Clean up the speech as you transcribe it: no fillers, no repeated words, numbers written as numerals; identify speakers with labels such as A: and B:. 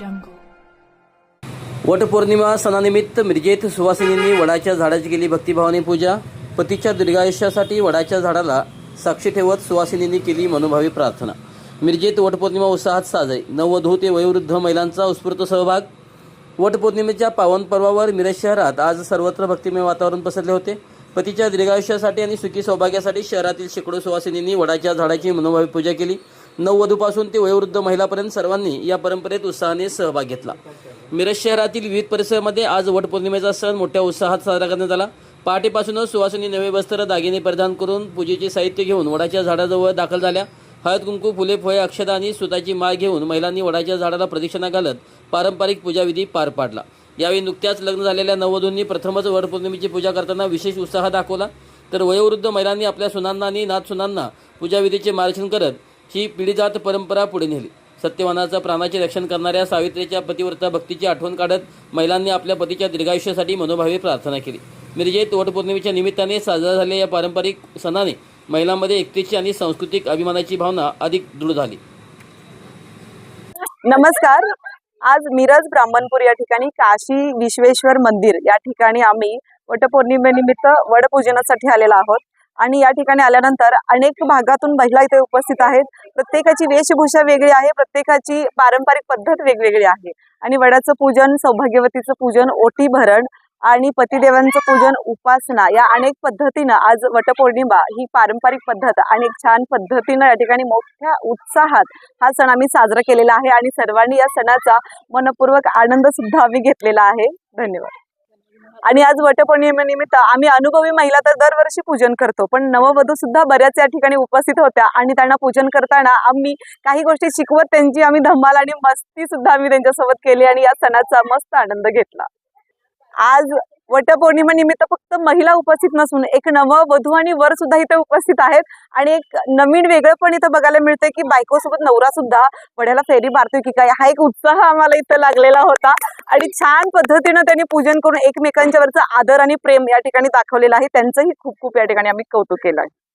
A: jungle.
B: Vat Purnima सणानिमित्त मिरजेत सुवासिनींनी वडाच्या झाडाची केली भक्तिभावाने पूजा. पतीच्या दीर्घायुष्यासाठी वडाच्या झाडाला साक्षी ठेवत सुवासिनींनी केली मनोभावी प्रार्थना. मिरजेत वटपौर्णिमा उत्साहात साजरी. नववधू ते वयोवृद्ध महिलांचा उत्स्फूर्त सहभाग. वटपौर्णिमेच्या पावन पर्वावर मिरज शहरात आज सर्वत्र भक्तिमय वातावरण पसरले होते. पतीच्या दीर्घायुष्यासाठी आणि सुखी सौभाग्यासाठी शहरातील शेकडो सुवासिनींनी वडाच्या झाडाची मनोभावी पूजा केली. नववधूपासून ते वयोवृद्ध महिलापर्यंत सर्वांनी या परंपरेत उत्साहाने सहभाग घेतला. मिरज शहरातील विविध परिसरामध्ये आज वटपौर्णिमेचा सण मोठ्या उत्साहात साजरा करण्यात आला. पहाटेपासूनच सुवासिनी नवे वस्त्र दागिने परिधान करून पूजेचे साहित्य घेऊन वडाच्या झाडाजवळ दाखल झाल्या. हळद कुंकू, फुले, फळे, अक्षता आणि सुताची माळ घेऊन महिलांनी वडाच्या झाडाला प्रदक्षिणा घालत पारंपरिक पूजाविधी पार पाडला. यावेळी नुकत्याच लग्न झालेल्या नववधूंनी प्रथमच वटपौर्णिमेची पूजा करताना विशेष उत्साह दाखवला. तर वयोवृद्ध महिलांनी आपल्या सुनांना आणि नातसुनांना पूजाविधीचे मार्गदर्शन करत ही पिढीजात परंपरा पुढे नेली. सत्यवानाचा प्राणाचे रक्षण करणाऱ्या सावित्रीच्या पतिव्रता भक्तीची आठवण काढत महिलांनी आपल्या पतीच्या दीर्घायुष्यासाठी मनोभावी प्रार्थना केली. मिरजेत वटपौर्णिमेच्या निमित्ताने साजरा झालेल्या या पारंपरिक सणाने महिलांमध्ये एकतेची आणि सांस्कृतिक अभिमानाची भावना अधिक दृढ झाली.
C: नमस्कार. आज मिरज ब्राह्मणपूर या ठिकाणी काशी विश्वेश्वर मंदिर या ठिकाणी आम्ही वटपौर्णिमेनिमित्त वडपूजनासाठी आलेलो आहोत. आणि या ठिकाणी आल्यानंतर अनेक भागातून महिला इथे उपस्थित आहेत. प्रत्येकाची वेशभूषा वेगळी आहे, प्रत्येकाची पारंपरिक पद्धत वेगवेगळी आहे. आणि वडाचं पूजन, सौभाग्यवतीचं पूजन, ओटी भरण आणि पतिदेवांचं पूजन, उपासना या अनेक पद्धतीनं आज वटपौर्णिमा ही पारंपरिक पद्धत आणि एक छान पद्धतीनं या ठिकाणी मोठ्या उत्साहात हा सण आम्ही साजरा केलेला आहे. आणि सर्वांनी या सणाचा मनपूर्वक आनंद सुद्धा आम्ही घेतलेला आहे. धन्यवाद. आणि आज वटपौर्णिमेनिमित्त आम्ही अनुभवी महिला तर दरवर्षी पूजन करतो, पण नववधू सुद्धा बऱ्याच या ठिकाणी उपस्थित होत्या. आणि त्यांना पूजन करताना आम्ही काही गोष्टी शिकवत त्यांची आम्ही धमाल आणि मस्ती सुद्धा आम्ही त्यांच्यासोबत केली आणि या सणाचा मस्त आनंद घेतला. आज वटपौर्णिमेनिमित्त फक्त महिला उपस्थित नसून एक नववधू आणि वर सुद्धा इथे उपस्थित आहेत. आणि एक नवीन वेगळं पण इथं बघायला मिळतंय की बायकोसोबत नवरा सुद्धा वड्याला फेरी मारतोय की काय, हा एक उत्साह आम्हाला इथं लागलेला होता. आणि छान पद्धतीनं त्यांनी पूजन करून एकमेकांच्या वरचा आदर आणि प्रेम या ठिकाणी दाखवलेलं आहे. त्यांचंही खूप खूप या ठिकाणी आम्ही कौतुक केलं आहे.